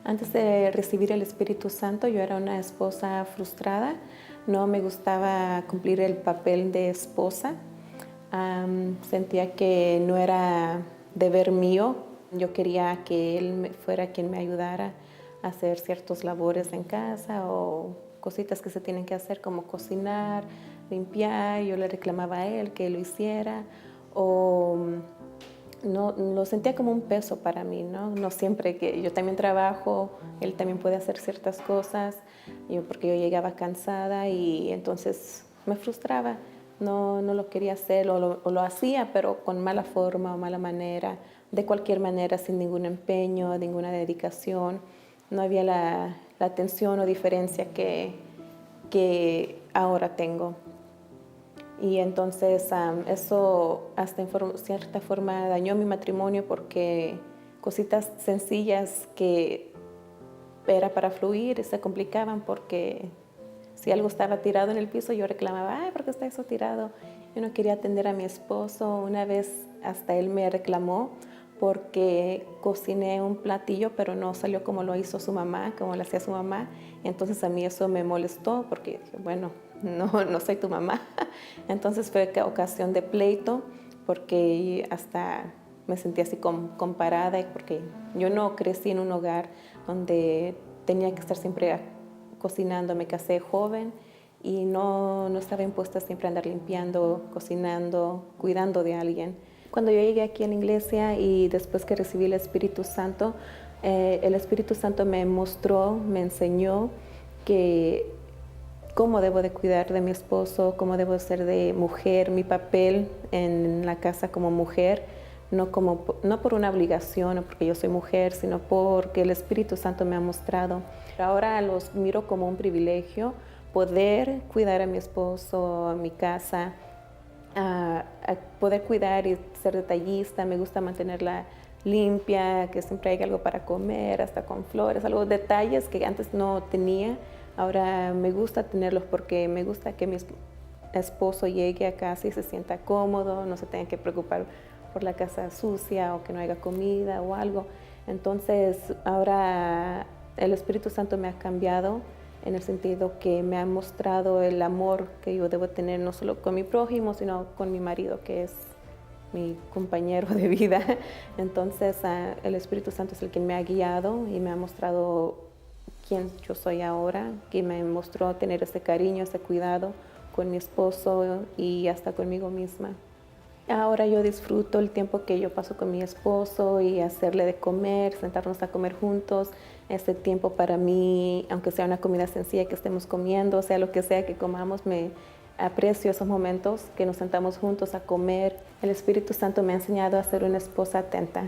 Antes de recibir el Espíritu Santo, yo era una esposa frustrada. No me gustaba cumplir el papel de esposa. Sentía que no era deber mío. Yo quería que él fuera quien me ayudara a hacer ciertas labores en casa o cositas que se tienen que hacer, como cocinar, limpiar. Yo le reclamaba a él que lo hiciera. O no, lo sentía como un peso para mí, ¿no? No siempre, que yo también trabajo, él también puede hacer ciertas cosas, porque yo llegaba cansada y entonces me frustraba. No lo quería hacer o lo hacía, pero con mala forma o mala manera, de cualquier manera, sin ningún empeño, ninguna dedicación. No había la atención o diferencia que ahora tengo. Y entonces eso hasta en cierta forma dañó mi matrimonio, porque cositas sencillas que era para fluir se complicaban, porque si algo estaba tirado en el piso yo reclamaba, ay, ¿por qué está eso tirado? Yo no quería atender a mi esposo. Una vez hasta él me reclamó porque cociné un platillo, pero no salió como lo hizo su mamá, como lo hacía su mamá. Entonces a mí eso me molestó, porque dije, bueno, no soy tu mamá. Entonces fue ocasión de pleito, porque hasta me sentí así comparada, porque yo no crecí en un hogar donde tenía que estar siempre cocinando. Me casé joven y no estaba impuesta siempre a andar limpiando, cocinando, cuidando de alguien. Cuando yo llegué aquí a la iglesia y después que recibí el Espíritu Santo me mostró, me enseñó que cómo debo de cuidar de mi esposo, cómo debo de ser de mujer, mi papel en la casa como mujer, no por una obligación o porque yo soy mujer, sino porque el Espíritu Santo me ha mostrado. Ahora los miro como un privilegio poder cuidar a mi esposo, a mi casa, a poder cuidar y ser detallista. Me gusta mantenerla limpia, que siempre haya algo para comer, hasta con flores, algo, detalles que antes no tenía. Ahora me gusta tenerlos, porque me gusta que mi esposo llegue a casa y se sienta cómodo, no se tenga que preocupar por la casa sucia o que no haya comida o algo. Entonces ahora el Espíritu Santo me ha cambiado, en el sentido que me ha mostrado el amor que yo debo tener, no solo con mi prójimo, sino con mi marido, que es mi compañero de vida. Entonces el Espíritu Santo es el que me ha guiado y me ha mostrado quién yo soy ahora, que me mostró tener ese cariño, ese cuidado con mi esposo y hasta conmigo misma. Ahora yo disfruto el tiempo que yo paso con mi esposo y hacerle de comer, sentarnos a comer juntos. Ese tiempo para mí, aunque sea una comida sencilla que estemos comiendo, sea lo que sea que comamos, me aprecio esos momentos que nos sentamos juntos a comer. El Espíritu Santo me ha enseñado a ser una esposa atenta.